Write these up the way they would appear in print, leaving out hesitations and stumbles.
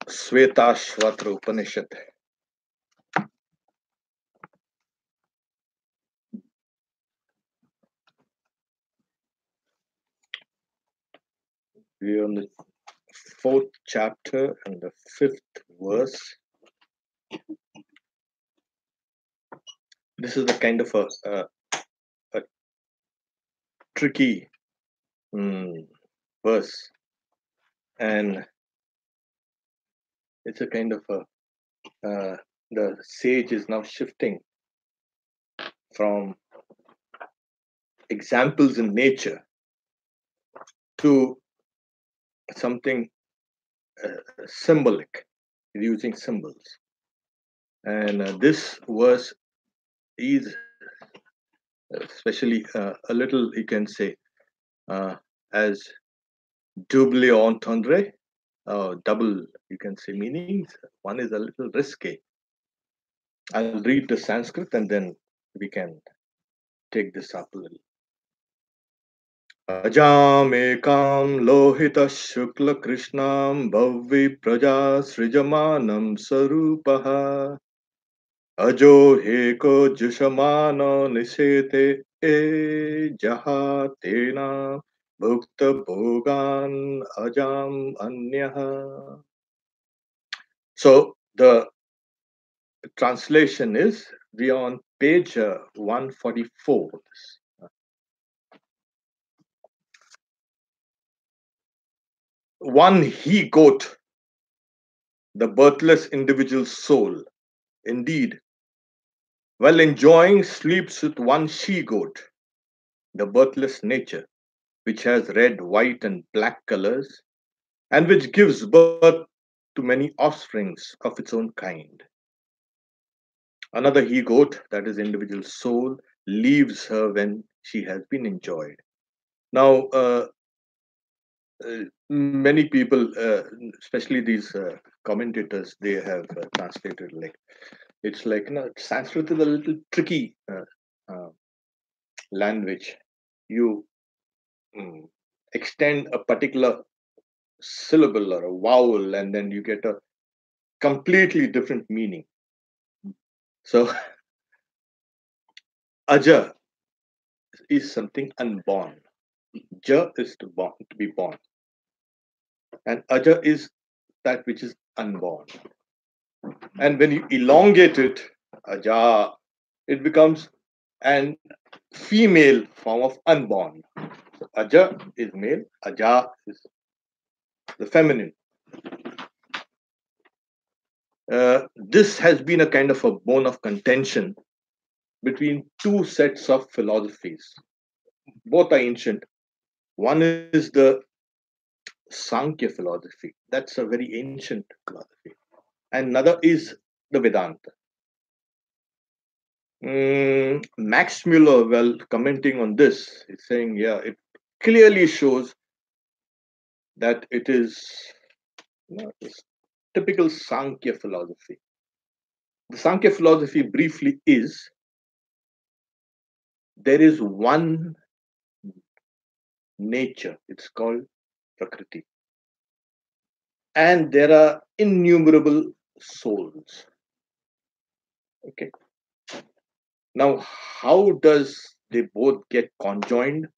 Shvetashvatra Upanishad. We're on the fourth chapter and the fifth verse. This is a kind of a tricky verse, and it's a kind of the sage is now shifting from examples in nature to something symbolic, using symbols. And this verse is especially a little, you can say, as double entendre, double, you can say, meanings. One is a little risky. I'll read the Sanskrit and then we can take this up a little. Ajamekam lohita shukla krishnam bhavi praja srijamanam sarupaha ajo heko jushamano nisete e jahatena bhukta bhogan ajam anyaha. So the translation is, we are on page 144. One he-goat, the birthless individual soul, indeed, while enjoying, sleeps with one she-goat, the birthless nature, which has red, white, and black colors, and which gives birth to many offsprings of its own kind. Another he-goat, that is individual soul, leaves her when she has been enjoyed. Now, many people, especially these commentators, they have translated like, it's like, Sanskrit is a little tricky language. You extend a particular syllable or a vowel, and then you get a completely different meaning. So, aja is something unborn. Ja is to be born, and aja is that which is unborn. And when you elongate it, aja, it becomes an female form of unborn. So aja is male, aja is the feminine. This has been a kind of a bone of contention between two sets of philosophies. Both are ancient. One is the Sankhya philosophy. That's a very ancient philosophy. And another is the Vedanta. Max Muller, well, commenting on this, is saying, yeah, it clearly shows that it is this typical Sankhya philosophy. The Sankhya philosophy briefly is, there is one nature, it's called Prakriti. And there are innumerable souls. Okay. Now, how does they both get conjoined?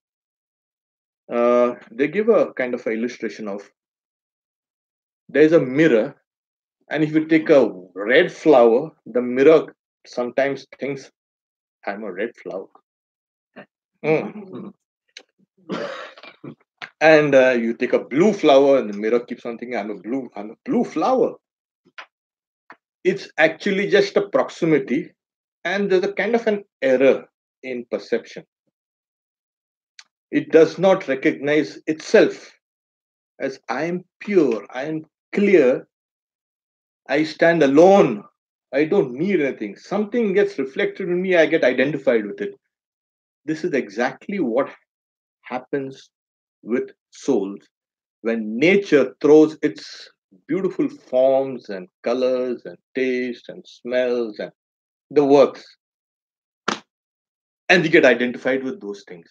They give a kind of an illustration of, there's a mirror, and if you take a red flower, the mirror sometimes thinks, I'm a red flower. And you take a blue flower, and the mirror keeps on thinking, I'm a blue flower. It's actually just a proximity, and there's a kind of an error in perception. It does not recognize itself as I am pure, I am clear, I stand alone, I don't need anything. Something gets reflected in me, I get identified with it. This is exactly what happens with souls when nature throws its beautiful forms and colors and taste and smells and the works, and we get identified with those things.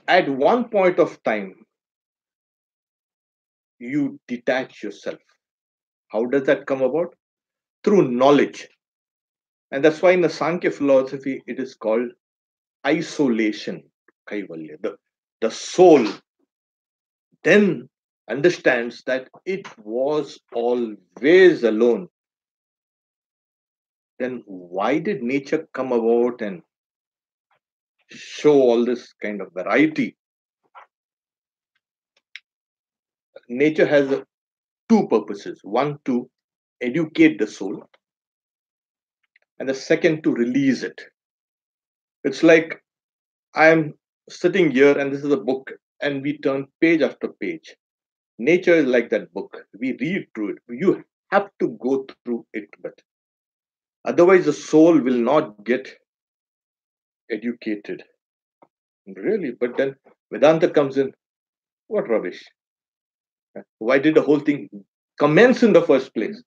At one point of time, you detach yourself. How does that come about? Through knowledge. And that's why in the Sankhya philosophy, it is called isolation, Kaivalya. The soul then understands that it was always alone. Then why did nature come about and show all this kind of variety? Nature has two purposes: one, to educate the soul, and the second, to release it. It's like I'm sitting here and this is a book, and we turn page after page. Nature is like that book. We read through it. You have to go through it, but otherwise, the soul will not get educated. Really. But then Vedanta comes in. What rubbish? Why did the whole thing commence in the first place?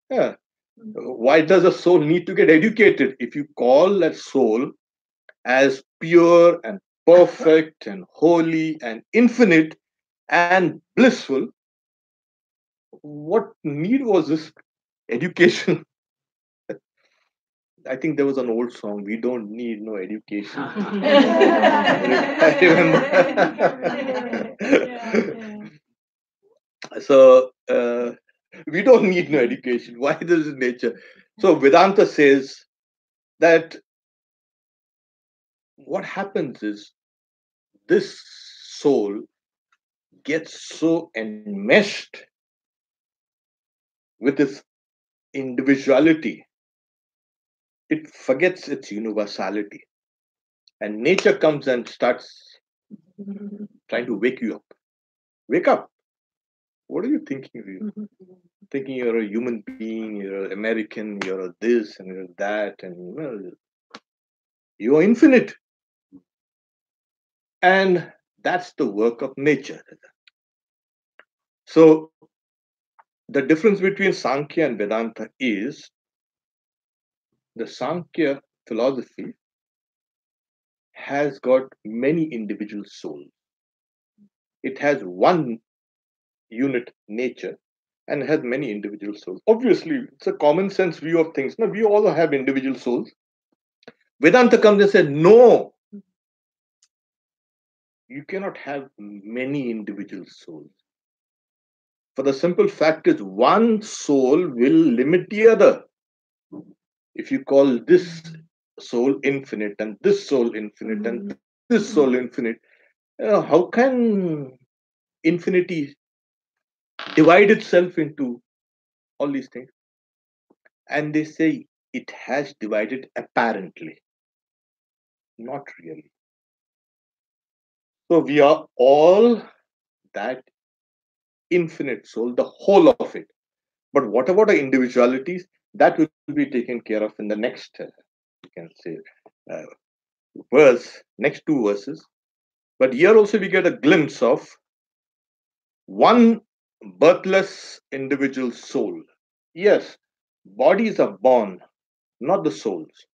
Yeah. Why does a soul need to get educated? If you call that soul as pure and perfect and holy and infinite and blissful, what need was this education? I think there was an old song, "We don't need no education." I remember. So, we don't need no education. Why this is nature? So, Vedanta says that what happens is this soul gets so enmeshed with its individuality, it forgets its universality. And nature comes and starts trying to wake you up. Wake up. What are you thinking? Thinking you're a human being, you're an American, you're a this and you're that, and well, you are infinite. And that's the work of nature. So the difference between Sankhya and Vedanta is the Sankhya philosophy has got many individual souls. It has one unit nature and has many individual souls. Obviously, it's a common sense view of things. Now, we all have individual souls. Vedanta comes and says, no, you cannot have many individual souls. For the simple fact is, one soul will limit the other. If you call this soul infinite and this soul infinite and this soul infinite, how can infinity divide itself into all these things? And they say it has divided apparently, not really. So we are all that infinite soul, the whole of it. But what about the individualities? That will be taken care of in the next, you can say, uh, verse, next two verses. But here also we get a glimpse of one birthless individual soul. Yes, bodies are born, not the souls.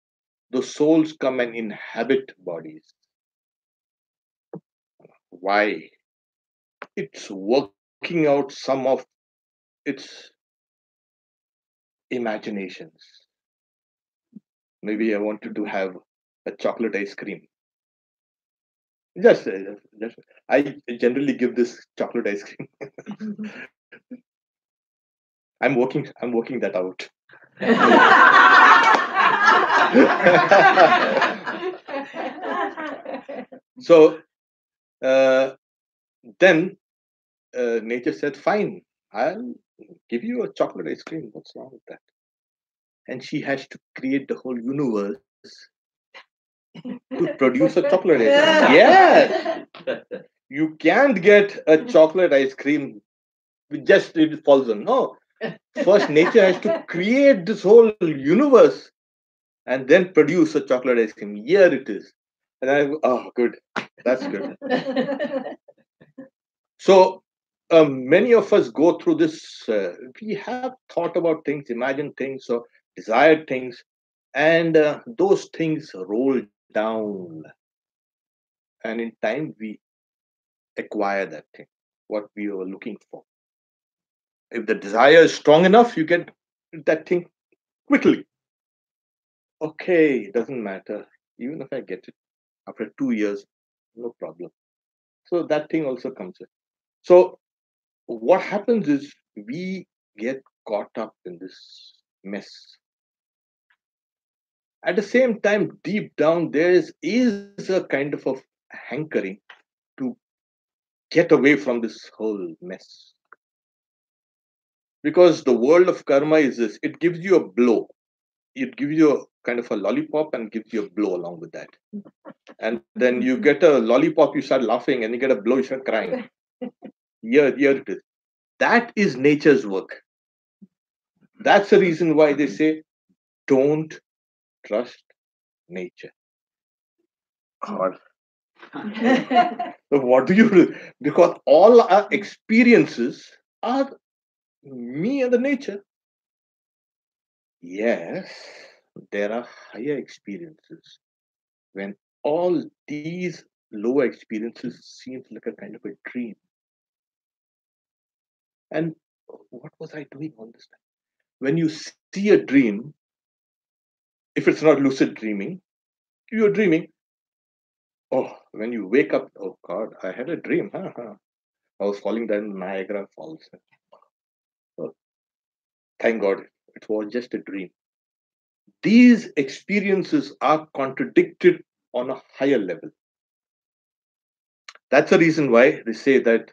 The souls come and inhabit bodies. Why? It's working out some of its imaginations. Maybe I wanted to have a chocolate ice cream. Just I generally give this chocolate ice cream. I'm working that out. So then nature said, "Fine, I'll give you a chocolate ice cream. What's wrong with that?" And she has to create the whole universe to produce a chocolate ice cream. Yes, you can't get a chocolate ice cream with just it falls on. No, first nature has to create this whole universe and then produce a chocolate ice cream. Here it is. And I go, oh, good. That's good. So many of us go through this. We have thought about things, imagined things, or desired things, and those things roll down. And in time, we acquire that thing. what we were looking for. If the desire is strong enough, you get that thing quickly. Okay, it doesn't matter. Even if I get it after 2 years, no problem. So that thing also comes in. So what happens is we get caught up in this mess. At the same time, deep down, is a kind of a hankering to get away from this whole mess. Because the world of karma is this, it gives you a blow. It gives you a kind of a lollipop and gives you a blow along with that. And then you get a lollipop, you start laughing, and you get a blow, you start crying. Here it is. That is nature's work. That's the reason why they say, don't trust nature. God. So what do you do? Because all our experiences are me and the nature. Yes, there are higher experiences when all these lower experiences seems like a kind of a dream. And what was I doing all this time? When you see a dream, if it's not lucid dreaming, you're dreaming. Oh, when you wake up, oh God, I had a dream. I was falling down Niagara Falls. Oh, thank God, it was just a dream. These experiences are contradicted on a higher level. That's the reason why they say that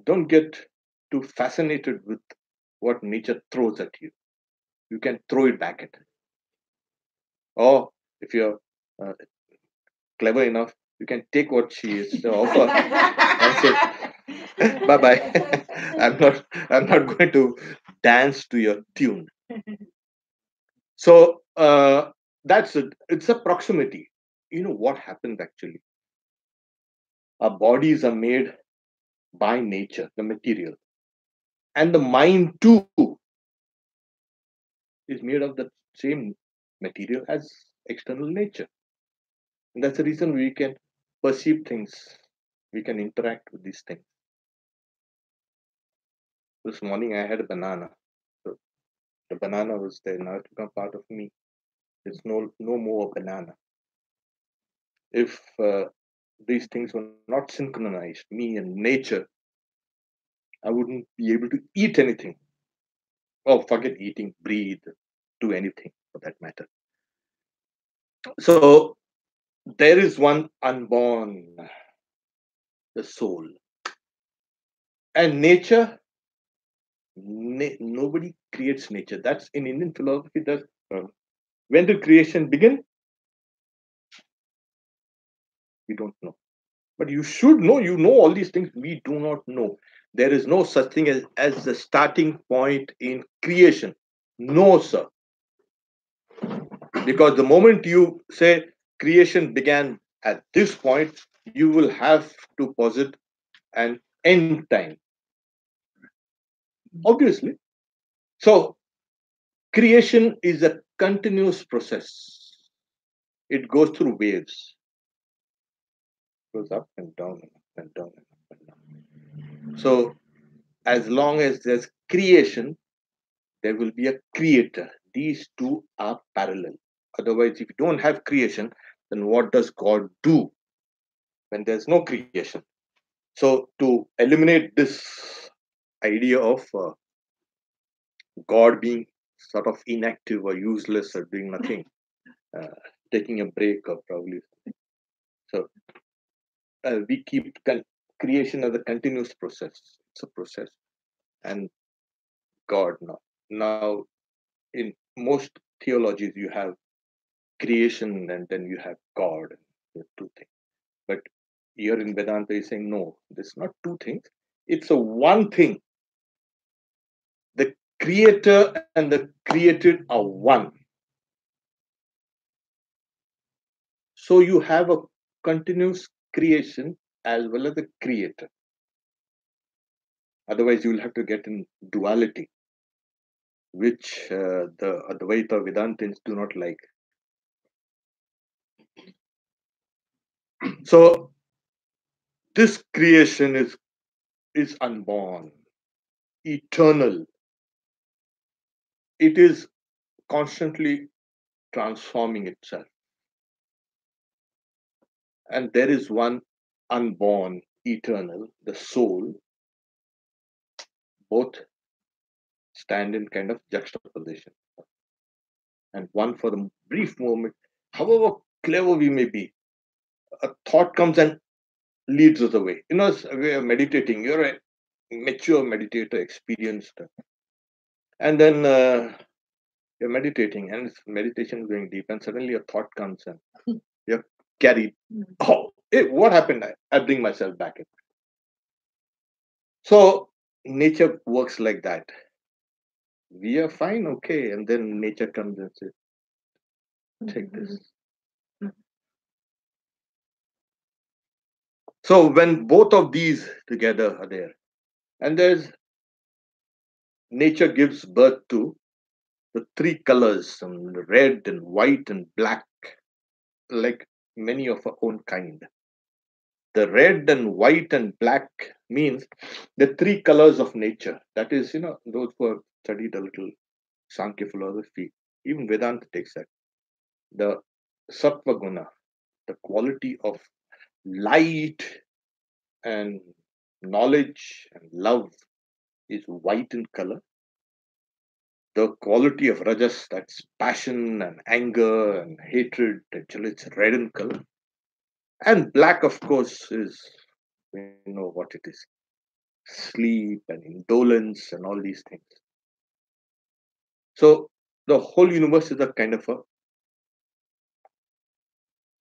don't get too fascinated with what nature throws at you. You can throw it back at it. Or if you're uh, clever enough, you can take what she is to offer and say, "Bye bye. I'm not going to dance to your tune." So that's it. It's a proximity. You know what happened actually? Our bodies are made by nature, the material, and the mind too is made of the same material as external nature. And that's the reason we can perceive things, we can interact with these things. This morning I had a banana. So the banana was there, now it's become part of me. There's no more banana. If these things were not synchronized, me and nature, I wouldn't be able to eat anything. Oh, forget eating, breathe, do anything for that matter. So there is one unborn, the soul. And nature, nobody creates nature. That's in Indian philosophy. That when did creation begin? We don't know. But you should know. You know all these things. We do not know. There is no such thing as the starting point in creation. No, sir. Because the moment you say creation began at this point, you will have to posit an end time. Obviously. So creation is a continuous process. It goes through waves. It goes up and down and up and down and up and down. So as long as there's creation, there will be a creator. These two are parallel. Otherwise, if you don't have creation, then what does God do when there's no creation? So to eliminate this idea of God being sort of inactive or useless or doing nothing, uh, taking a break or probably so we keep creation as a continuous process. It's a process, and God now in most theologies you have creation and then you have God. There two things, but here in Vedanta is saying no. There's not two things. It's a one thing. The creator and the created are one. So you have a continuous creation as well as a creator. Otherwise, you will have to get in duality, which the Advaita Vedantins do not like. So this creation is is unborn, eternal. It is constantly transforming itself. And there is one unborn, eternal, the soul, both stand in kind of juxtaposition. And one for the brief moment, however clever we may be, a thought comes and leads us away. We are meditating, you're a mature meditator, experienced. And then you're meditating, and meditation is going deep, and suddenly a thought comes and you're carried. Oh, what happened? I bring myself back in. So nature works like that. We are fine, okay, and then nature comes and says, take this. So when both of these together are there, and there's nature gives birth to the three colors, red and white and black, like many of our own kind. The red and white and black means the three colors of nature. That is, those who have studied a little Sankhya philosophy, even Vedanta takes that. The sattva guna, the quality of light and knowledge and love, is white in color. The quality of rajas, that's passion and anger and hatred, actually it's red in color. And black, of course, is, what it is, sleep and indolence and all these things. So the whole universe is a kind of a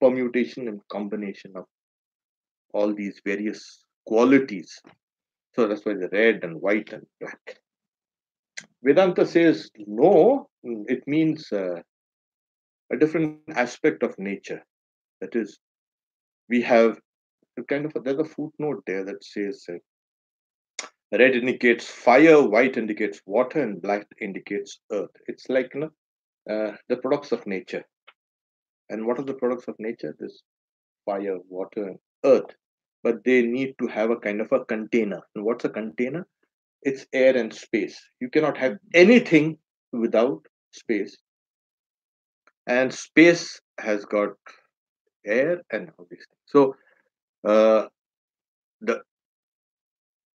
permutation and combination of all these various qualities. So that's why the red and white and black. Vedanta says no, it means a different aspect of nature. That is, we have there's a footnote there that says red indicates fire, white indicates water, and black indicates earth. It's like the products of nature. And what are the products of nature? This fire, water, and earth. But they need to have a kind of a container. And what's a container? It's air and space. You cannot have anything without space. And space has got air and all these things. So the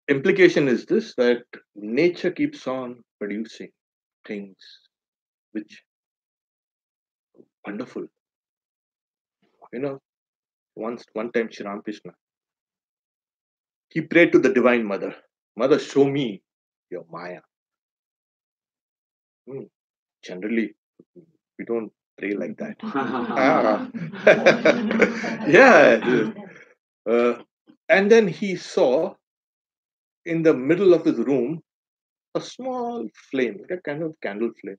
implication is this, that nature keeps on producing things which wonderful. One time Sri Ramakrishna, he prayed to the Divine Mother, Mother, show me your Maya. Generally, we don't pray like that. Yeah. And then he saw in the middle of his room a small flame, like a kind of candle flame.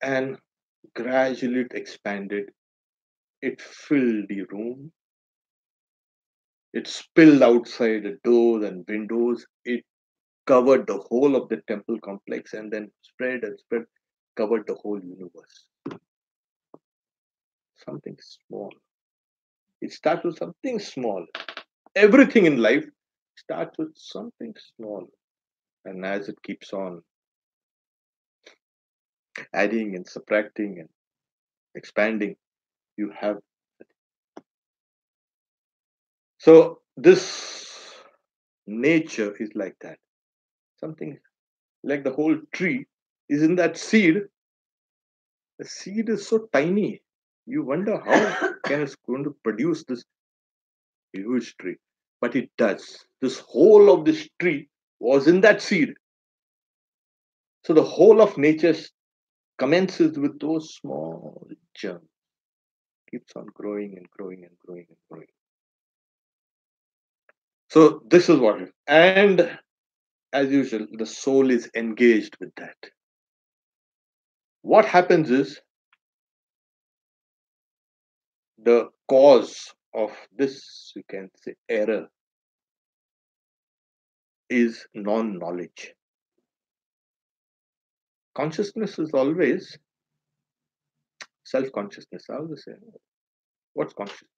And gradually it expanded. It filled the room. It spilled outside the doors and windows. It covered the whole of the temple complex and then spread and spread, covered the whole universe. Something small. It starts with something small. Everything in life starts with something small. And as it keeps on adding and subtracting and expanding, you have. So this nature is like that. Something like the whole tree is in that seed. The seed is so tiny. You wonder how can it's going to produce this huge tree. But it does. This whole of this tree was in that seed. So the whole of nature commences with those small germs, keeps on growing and growing and growing and growing. So this is what it, and as usual, the soul is engaged with that. What happens is the cause of this, you can say, error is non-knowledge. Consciousness is always self-consciousness. I always say, what's consciousness?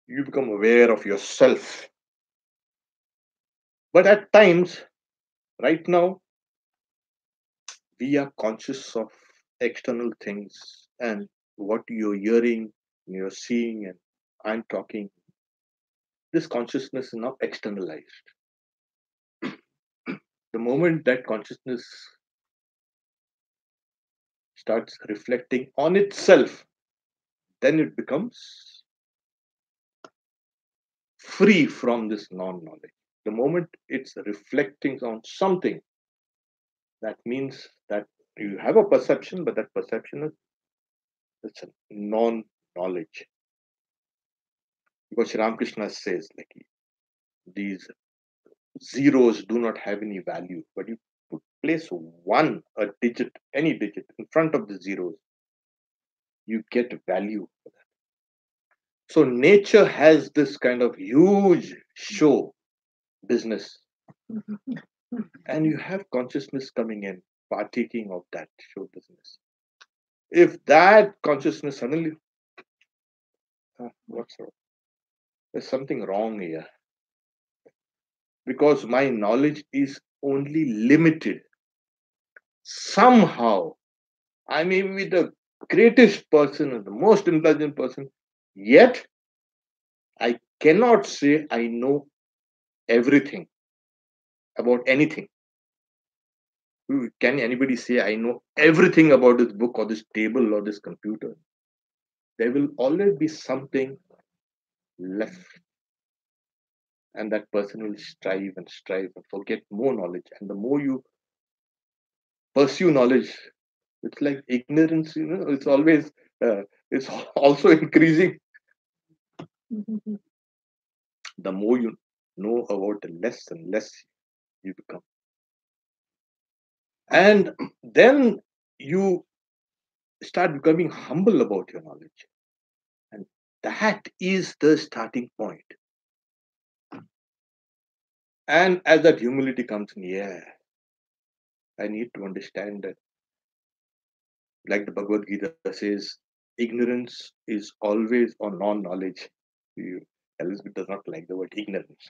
You become aware of yourself. But at times, right now, we are conscious of external things and what you're hearing, you're seeing, and I'm talking. This consciousness is now externalized. The moment that consciousness starts reflecting on itself, then it becomes free from this non knowledge. The moment it's reflecting on something, that means that you have a perception, but that perception is it's a non knowledge. Because Sri Ramakrishna says, like, these zeros do not have any value, but you place one, a digit, any digit in front of the zeros, you get value. So nature has this kind of huge show business, and you have consciousness coming in, partaking of that show business. If that consciousness suddenly, what's wrong? There's something wrong here because my knowledge is only limited. Somehow, I may be the greatest person and the most intelligent person, yet I cannot say I know everything about anything. Can anybody say I know everything about this book or this table or this computer? There will always be something left, and that person will strive and forget more knowledge. And the more you pursue knowledge, it's like ignorance, it's always, it's also increasing. The more you know about the less and less you become. And then you start becoming humble about your knowledge. And that is the starting point. And as that humility comes in, yeah, I need to understand that, like the Bhagavad Gita says, ignorance is always or non knowledge. Elizabeth does not like the word ignorance.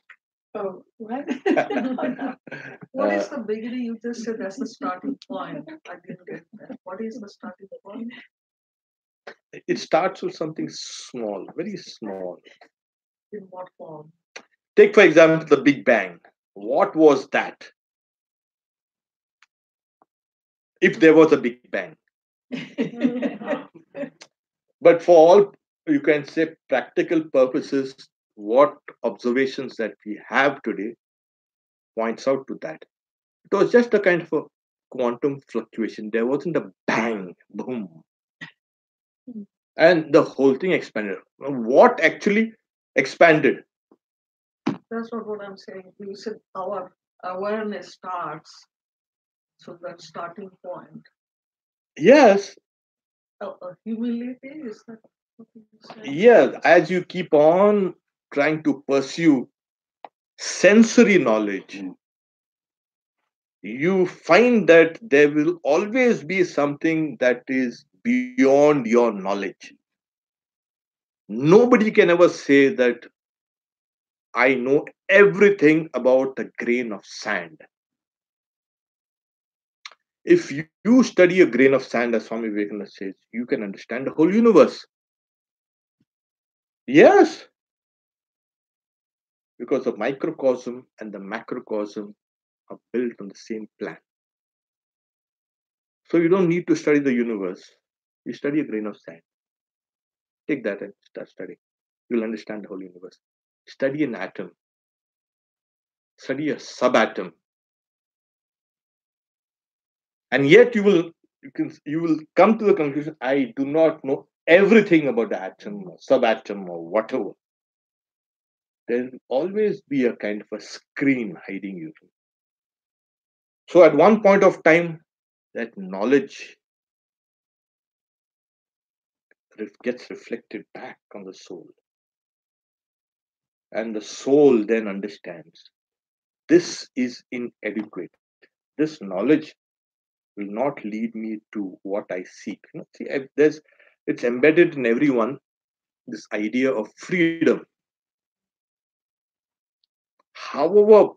Oh, what? What is the beginning? You just said that's the starting point. I didn't get that. What is the starting point? It starts with something small, very small. In what form? Take, for example, the Big Bang. What was that? If there was a Big Bang. But for all, you can say, practical purposes, what observations that we have today points out to that. It was just a kind of a quantum fluctuation. There wasn't a bang, boom, and the whole thing expanded. What actually expanded? That's not what I'm saying. You said our awareness starts. So that starting point. Yes, Humility is that what you said? yes. As you keep on trying to pursue sensory knowledge, you find that there will always be something that is beyond your knowledge. Nobody can ever say that I know everything about a grain of sand. If you study a grain of sand, as Swami Vivekananda says, you can understand the whole universe. Yes, because the microcosm and the macrocosm are built on the same plan. So you don't need to study the universe. You study a grain of sand. Take that and start studying. You'll understand the whole universe. Study an atom. Study a subatom. And yet you will come to the conclusion, I do not know everything about the atom or subatom or whatever. There will always be a kind of a screen hiding you. So at one point of time, that knowledge gets reflected back on the soul. And the soul then understands this is inadequate. This knowledge will not lead me to what I seek. See, it's embedded in everyone, this idea of freedom. however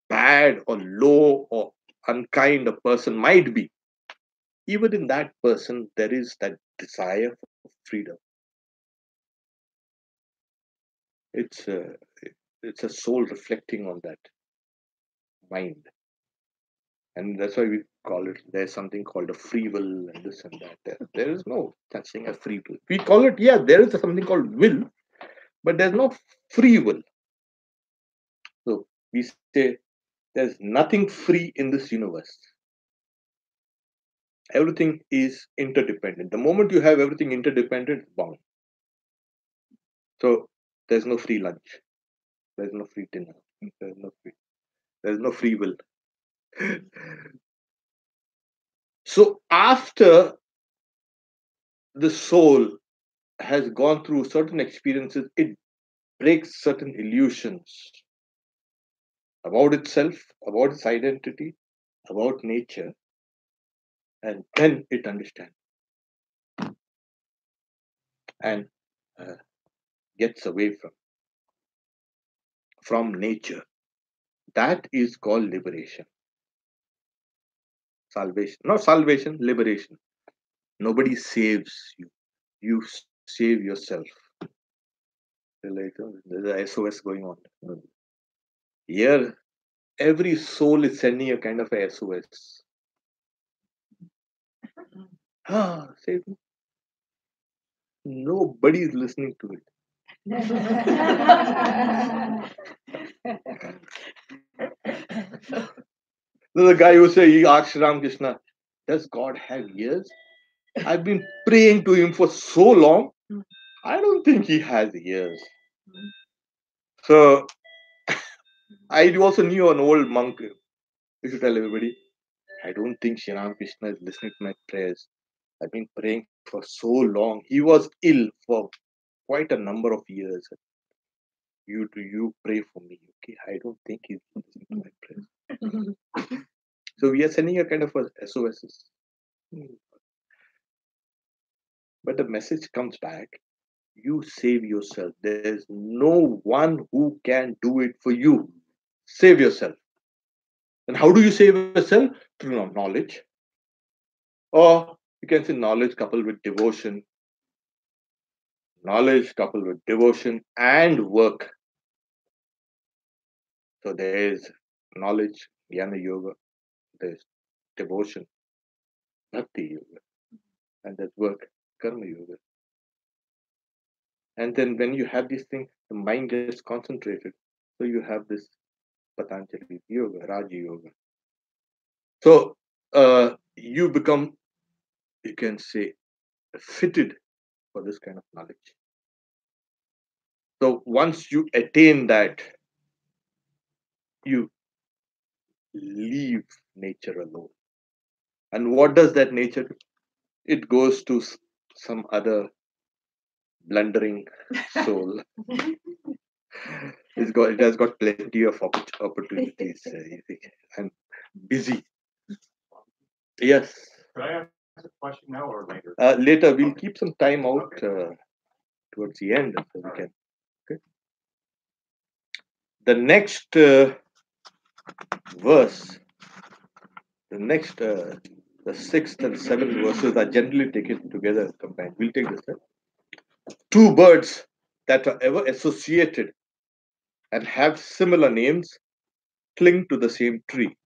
bad or low or unkind a person might be, even in that person, there is that desire for freedom. It's a, it's a soul reflecting on that mind. And that's why we call it, there's something called a free will and this and that. There is no such thing as free will. We call it, yeah, there is something called will, but there's no free will. So we say there's nothing free in this universe. Everything is interdependent. The moment you have everything interdependent, it's bound. So there's no free lunch. There's no free dinner. There's no free will. So after the soul has gone through certain experiences, it breaks certain illusions about itself, about its identity, about nature, and then it understands and uh, gets away from nature. That is called liberation, salvation. Not salvation, liberation. Nobody saves you. You save yourself. Like, there's a SOS going on. Here, every soul is sending a kind of a SOS. Ah, save me. Nobody is listening to it. There's a guy who say he asked Ramakrishna, does God have ears? I've been praying to him for so long. I don't think he has ears. So I also knew an old monk. You should tell everybody, I don't think Sri Ramakrishna is listening to my prayers. I've been praying for so long. He was ill for quite a number of years. You pray for me, okay? I don't think he's listening to my prayers. So we are sending a kind of a SOSs. But the message comes back. You save yourself. There's no one who can do it for you. Save yourself. And how do you save yourself? Through knowledge. Or you can say knowledge coupled with devotion. Knowledge coupled with devotion and work. So there is knowledge, jnana yoga, there's devotion, bhakti yoga, and there's work, karma yoga. And then when you have these things, the mind gets concentrated. So you have this Patanjali yoga, Raja yoga. So you become, you can say, fitted for this kind of knowledge. So once you attain that, you leave nature alone. And what does that nature do? It goes to some other blundering soul. It has got plenty of opportunities. I'm busy. Yes. Could I ask a question now or later? Later, we'll keep some time out towards the end so we can. Okay. The next verse, the sixth and seventh verses are generally taken together combined. We'll take this. Two birds that are ever associated and have similar names cling to the same tree.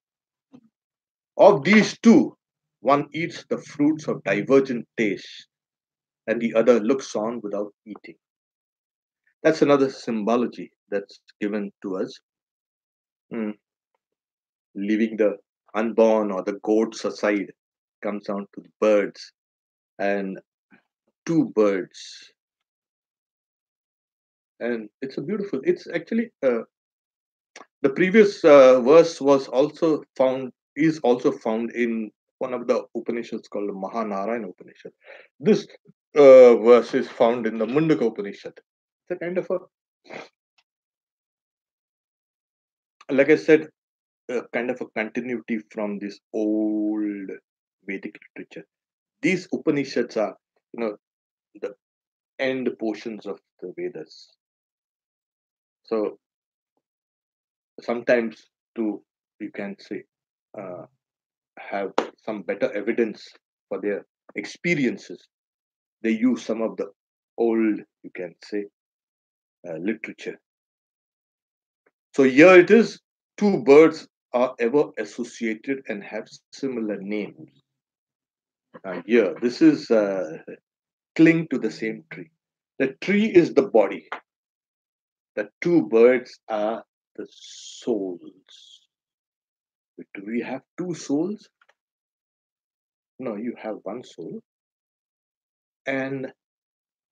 Of these two, one eats the fruits of divergent taste, and the other looks on without eating. That's another symbology that's given to us. Mm. Leaving the unborn or the goats aside, comes down to the birds. And two birds. And it's a beautiful, it's actually, the previous verse is also found in one of the Upanishads called the Mahanarayana Upanishad. This verse is found in the Mundaka Upanishad. It's a kind of like I said, a kind of a continuity from this old Vedic literature. These Upanishads are, the end portions of the Vedas. So sometimes to, you can say, uh, have some better evidence for their experiences, they use some of the old, you can say, literature. So here it is, two birds are ever associated and have similar names. Here, this is cling to the same tree. The tree is the body. The two birds are the souls. Do we have two souls? No, you have one soul. And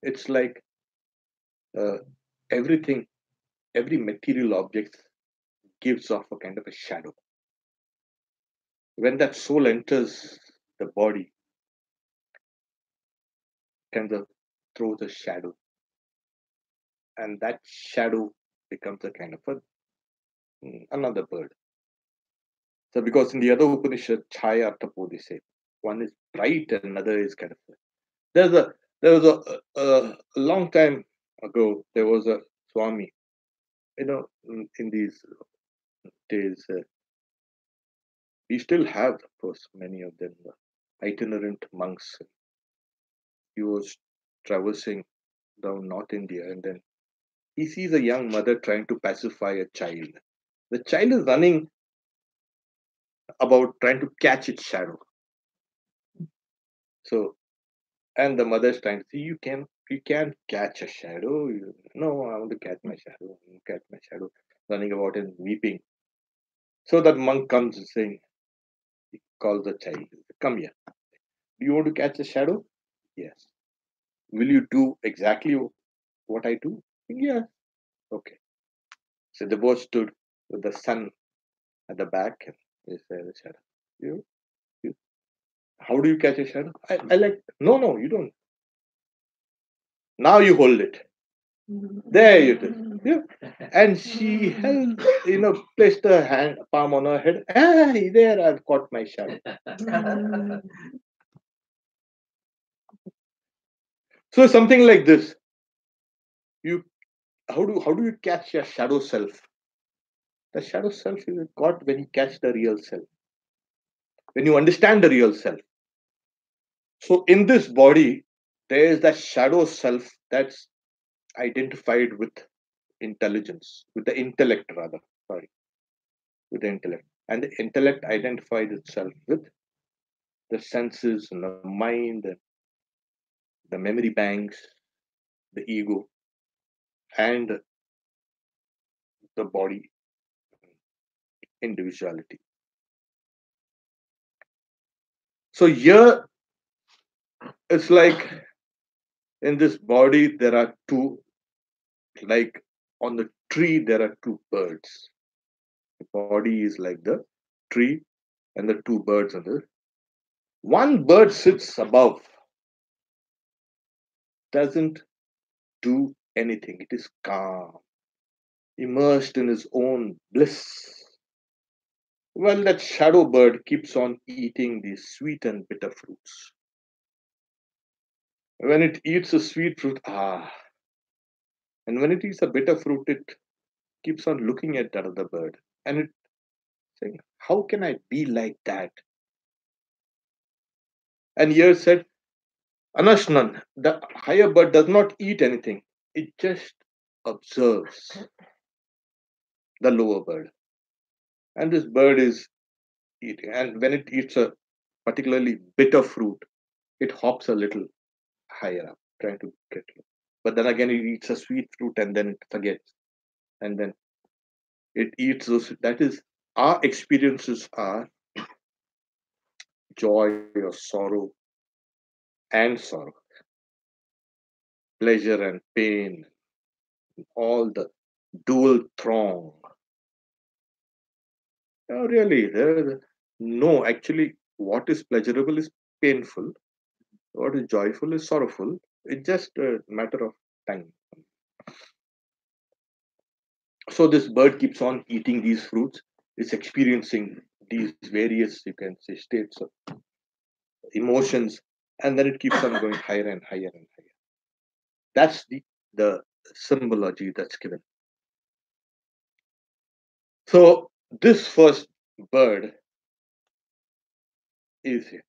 it's like uh, everything, every material object gives off a kind of a shadow. When that soul enters the body, kind of throws a shadow, and that shadow becomes a kind of another bird. So, because in the other Upanishad, Chaya Tapo, they say one is bright and another is kind of. There's a there was a long time ago there was a Swami, in these days we still have, of course, many of them itinerant monks. He was traversing down North India, and then he sees a young mother trying to pacify a child. The child is running about trying to catch its shadow. So, and the mother is trying to see, you can't catch a shadow. No, I want to catch my shadow. I want to catch my shadow. Running about and weeping. So that monk comes and saying, he calls the child, come here. Do you want to catch a shadow? Yes. Will you do exactly what I do? Yeah. Okay. So the boy stood with the sun at the back and he said, the shadow. You, you, how do you catch a shadow? I like, no, you don't. Now you hold it. There you do. Yeah. And she held, placed her hand, palm on her head. Ah, there I've caught my shadow. So something like this. You how do you catch your shadow self? The shadow self is caught when you catch the real self. When you understand the real self. So in this body, there is that shadow self that's identified with intelligence, with the intellect rather. Sorry, with the intellect. And the intellect identifies itself with the senses and the mind, the memory banks, the ego, and the body individuality. So here it's like in this body there are two, like on the tree there are two birds. The body is like the tree and the two birds on the one bird sits above, doesn't do anything. It is calm, immersed in his own bliss. Well, that shadow bird keeps on eating these sweet and bitter fruits. When it eats a sweet fruit, and when it eats a bitter fruit, it keeps on looking at that other bird and it saying, how can I be like that? And here said, Anashnan, the higher bird does not eat anything. It just observes the lower bird. And this bird is eating. And when it eats a particularly bitter fruit, it hops a little higher up, trying to get low. But then again, it eats a sweet fruit and then it forgets. And then it eats those. That is, our experiences are joy or sorrow and sorrow, pleasure and pain, all the dual throng. Really, no, actually, what is pleasurable is painful, what is joyful is sorrowful. It's just a matter of time. So this bird keeps on eating these fruits, it's experiencing these various, you can say, states of emotions, and then it keeps on going higher and higher and higher. That's the symbology that's given. So this first bird is here.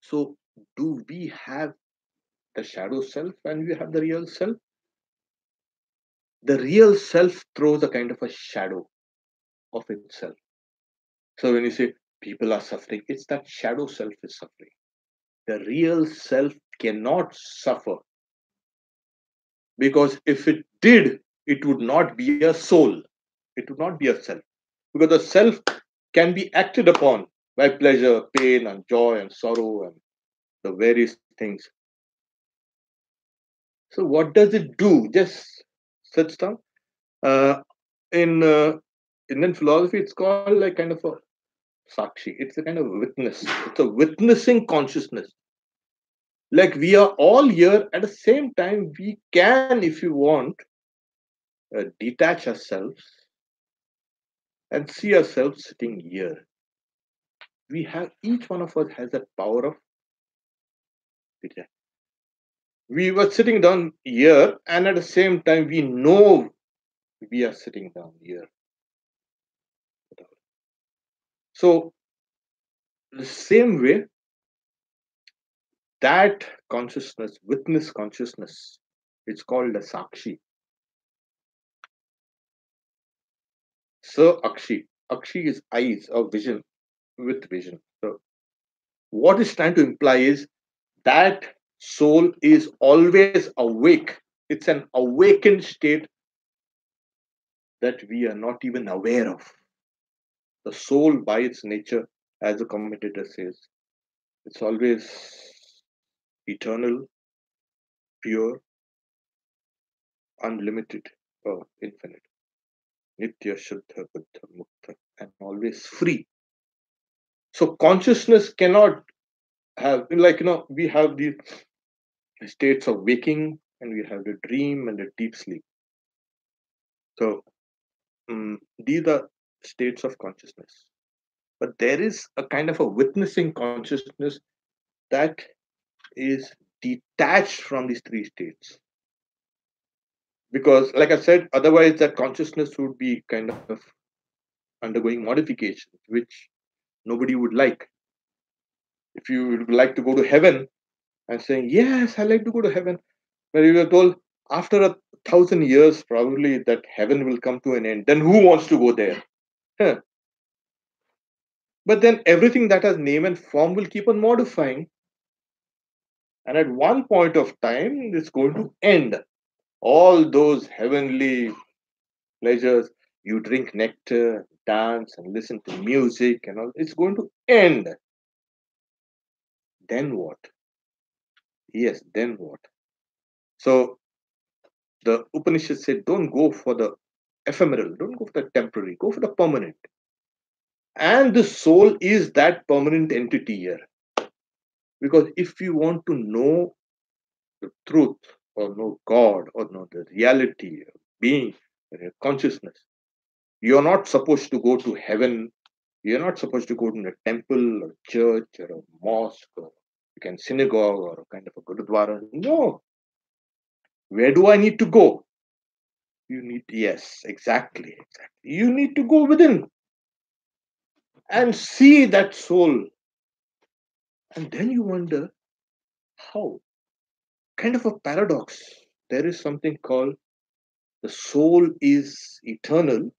So do we have the shadow self and we have the real self? The real self throws a kind of a shadow of itself. So when you say people are suffering, it's that shadow self is suffering. The real self cannot suffer because if it did, it would not be a soul. It would not be a self. Because the self can be acted upon by pleasure, pain, and joy, and sorrow, and the various things. So, what does it do? Just sits down. Uh, in Indian philosophy, it's called like kind of a sakshi. It's a kind of witness. It's a witnessing consciousness. Like we are all here at the same time. We can, if you want, detach ourselves and see ourselves sitting here. We have each one of us has that power of detach. We were sitting down here, and at the same time, we know we are sitting down here. So, the same way, that consciousness, witness consciousness, it's called a sakshi. So, akshi. Akshi is eyes or vision with vision. So, what it's trying to imply is that soul is always awake. It's an awakened state that we are not even aware of. The soul, by its nature, as the commentator says, it's always eternal, pure, unlimited, or infinite. Nitya, Shuddha, Buddha, Mukta, and always free. So consciousness cannot have, like, we have the states of waking and we have the dream and the deep sleep. So these are states of consciousness. But there is a kind of a witnessing consciousness that is detached from these three states. Because, like I said, otherwise that consciousness would be kind of undergoing modifications, which nobody would like. If you would like to go to heaven and saying, yes, I like to go to heaven, but you were told after 1,000 years, probably that heaven will come to an end, then who wants to go there? Huh. But then everything that has name and form will keep on modifying. And at one point of time, it's going to end. All those heavenly pleasures, you drink nectar, dance, and listen to music, and all, it's going to end. Then what? Yes, then what? So the Upanishad said, don't go for the ephemeral, don't go for the temporary, go for the permanent. And the soul is that permanent entity here. Because if you want to know the truth, or know God, or know the reality of being, consciousness, you're not supposed to go to heaven. You're not supposed to go to a temple or church or a mosque or you can synagogue or a kind of a gurudwara. No. Where do I need to go? You need, yes, exactly. You need to go within and see that soul. And then you wonder how. Kind of a paradox. There is something called the soul is eternal.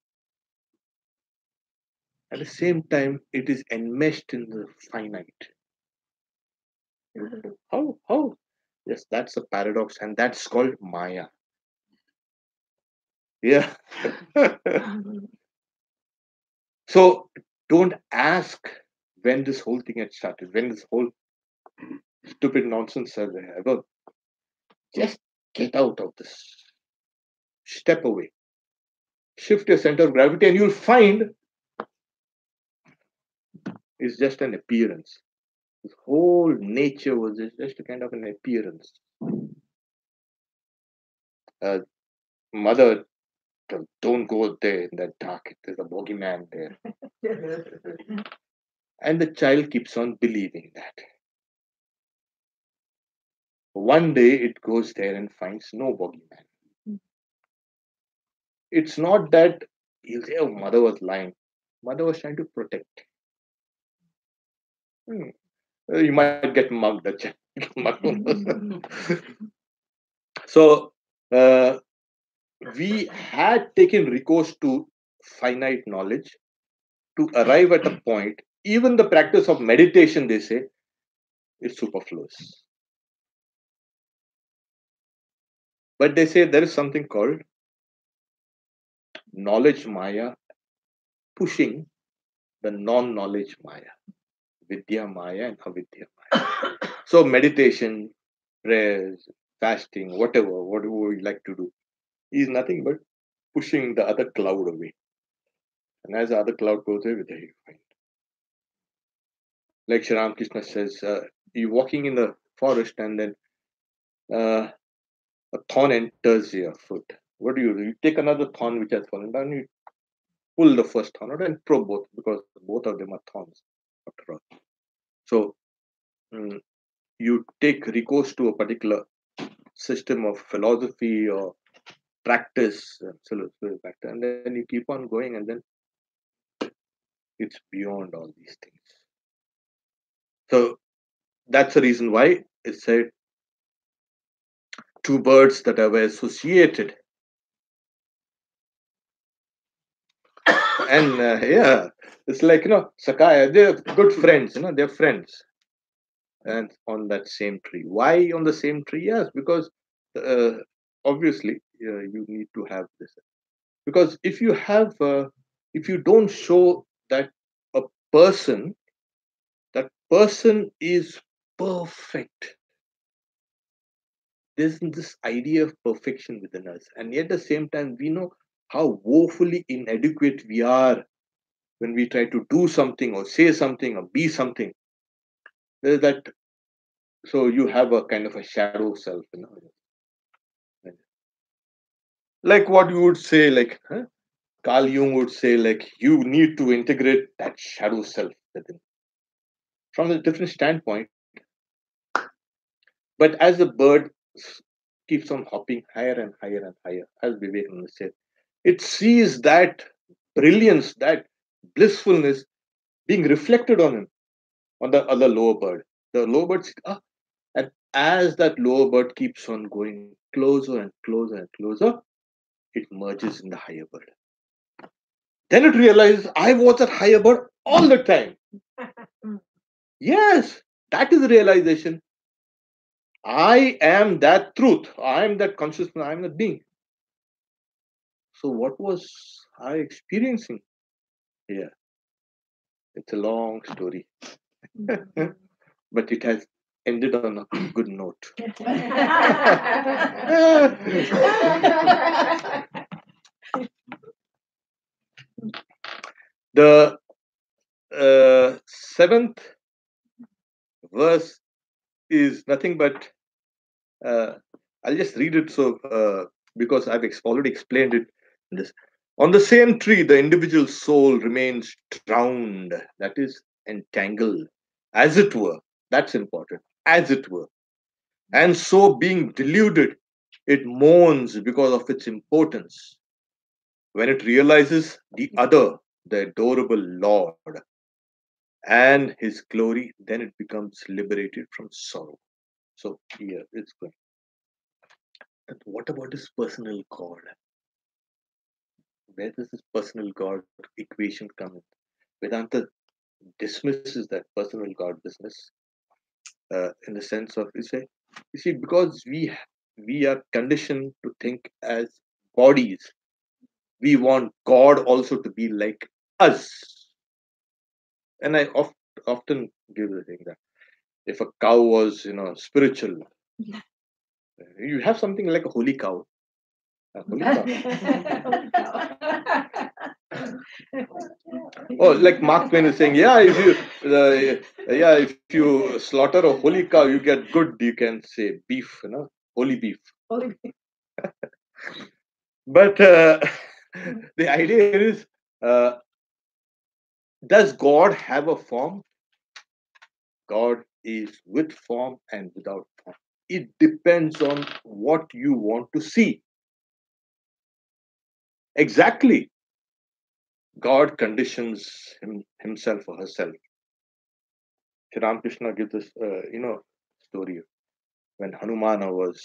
At the same time, it is enmeshed in the finite. How? How? Yes, that's a paradox, and that's called Maya. Yeah. So don't ask when this whole thing had started, when this whole stupid nonsense has ever. Just get out of this. Step away. Shift your center of gravity, and you'll find it's just an appearance. This whole nature was just a kind of an appearance. Mother, don't go there in that dark. There's a bogeyman there. And the child keeps on believing that. One day it goes there and finds no bogeyman. It's not that you say, oh, mother was lying. Mother was trying to protect. Hmm. You might get mugged. So we had taken recourse to finite knowledge to arrive at a point. Even the practice of meditation, they say, is superfluous. But they say there is something called knowledge Maya pushing the non-knowledge Maya, Vidya Maya and Avidya Maya. So meditation, prayers, fasting, whatever we like to do, is nothing but pushing the other cloud away. And as the other cloud goes away, there you find. Like Sri Ramakrishna says, you're walking in the forest and then uh, a thorn enters your foot. What do? You take another thorn which has fallen down, you pull the first thorn out and probe both because both of them are thorns after all. So mm, you take recourse to a particular system of philosophy or practice, and then you keep on going, and then it's beyond all these things. So that's the reason why it said two birds that were associated. And yeah, it's like, Sakaya, they're good friends, they're friends. And on that same tree. Why on the same tree? Yes, because uh, obviously you need to have this. Because if you don't show that a person, that person is perfect, there's this idea of perfection within us. And yet at the same time, we know how woefully inadequate we are when we try to do something or say something or be something. There's that. So you have a kind of a shadow self, like what you would say, like Carl Jung would say, like you need to integrate that shadow self within from a different standpoint. But as the bird keeps on hopping higher and higher and higher, as Vivekananda said, it sees that brilliance, that blissfulness being reflected on him, on the other lower bird. The lower bird, and as that lower bird keeps on going closer and closer and closer, it merges in the higher bird. Then it realizes I was that higher bird all the time. Yes, that is the realization. I am that truth. I am that consciousness. I am that being. So, what was I experiencing here? It's a long story, but it has ended on a good note. The seventh verse is nothing but I'll just read it because I've already explained it in this. On the same tree, the individual soul remains drowned, that is, entangled, as it were. That's important, as it were. And so, being deluded, it mourns because of its importance. When it realizes the other, the adorable Lord, and his glory, then it becomes liberated from sorrow. So, here it's going. But what about his personal God? Where does this personal God equation come in? Vedanta dismisses that personal God business in the sense of you see, because we are conditioned to think as bodies, we want God also to be like us. And I often give the thing that if a cow was, spiritual, you have something like a holy cow. A holy cow. Oh, like Mark Twain is saying, yeah, if you slaughter a holy cow, you get good. You can say beef, holy beef. But the idea is, does God have a form? God is with form and without form. It depends on what you want to see. Exactly. God conditions himself or herself. Sri Ramakrishna gives us, story when Hanumana was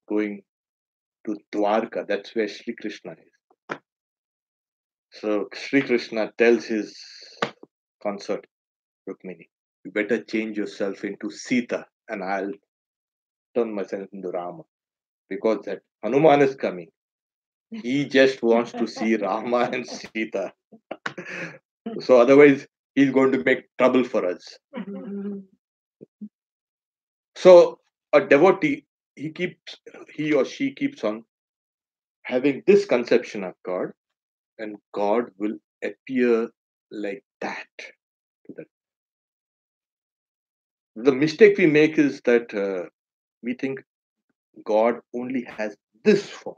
going to Dwarka. That's where Sri Krishna is. So Sri Krishna tells his consort Rukmini, you better change yourself into Sita, and I'll turn myself into Rama, because that Hanuman is coming. He just wants to see Rama and Sita. So otherwise, he's going to make trouble for us. So a devotee, he or she keeps on having this conception of God, and God will appear like that to them. The mistake we make is that we think God only has this form.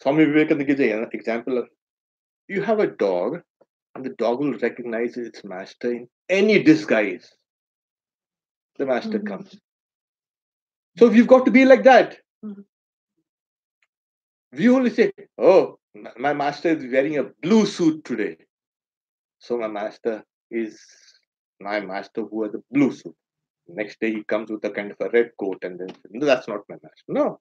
Swami Vivekananda gives an example of, you have a dog, and the dog will recognize its master in any disguise. The master comes. So we've got to be like that. We only say, oh, my master is wearing a blue suit today. So my master is my master who has a blue suit. Next day he comes with a kind of a red coat, and then no, that's not my master. No,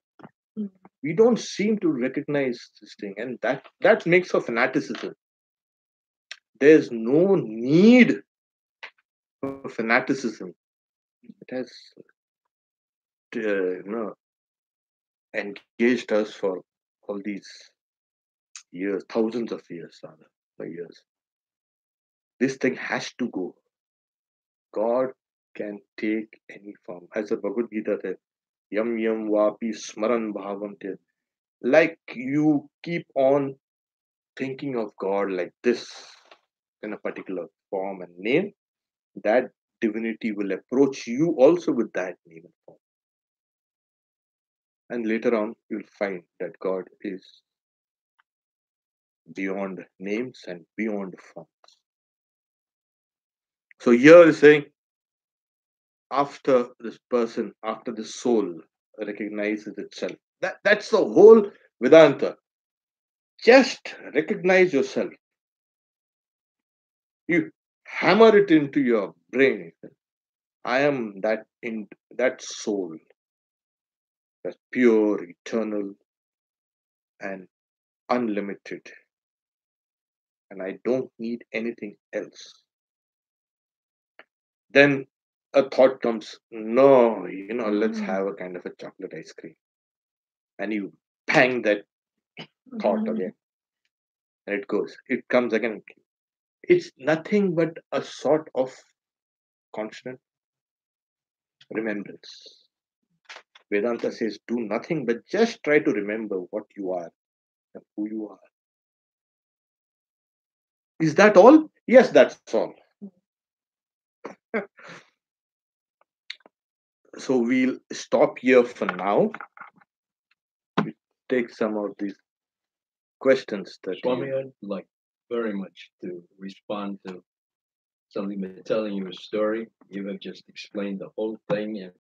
we don't seem to recognize this thing, and that makes for fanaticism. There's no need for fanaticism. It has engaged us for all these years, thousands of years, rather, by years. This thing has to go. God can take any form. As the Bhagavad Gita said, Yam Yam Vapi Smaran Bhavam. Like you keep on thinking of God like this in a particular form and name, that divinity will approach you also with that name and form. And later on, you'll find that God is beyond names and beyond forms. So here is saying, after this person, after the soul recognizes itself, that's the whole Vedanta. Just recognize yourself. You hammer it into your brain. I am that soul, that's pure, eternal, and unlimited, and I don't need anything else. Then a thought comes, no, let's have a kind of a chocolate ice cream. And you bang that thought again. And it comes again. It's nothing but a sort of constant remembrance. Vedanta says, do nothing but just try to remember what you are and who you are. Is that all? Yes, that's all. So we'll stop here for now. We take some of these questions that Swami, I'd like very much to respond to something by telling you a story. You have just explained the whole thing in